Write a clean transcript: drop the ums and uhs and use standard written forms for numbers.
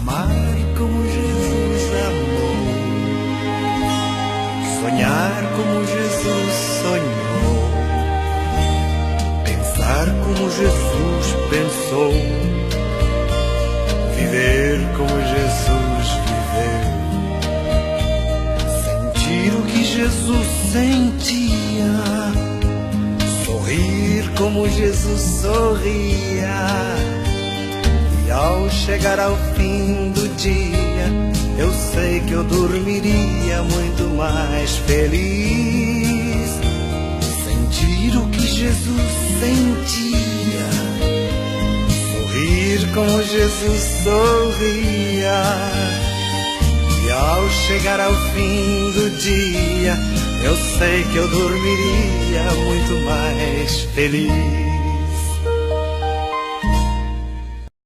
Amar como Jesus amou, sonhar como Jesus sonhou, pensar como Jesus pensou, viver como Jesus viveu, sentir o que Jesus sentia, sorrir como Jesus sorria. E ao chegar ao fim do dia, eu sei que eu dormiria muito mais feliz. Sentir o que Jesus sentia, sorrir como Jesus sorria. E ao chegar ao fim do dia, eu sei que eu dormiria muito mais feliz.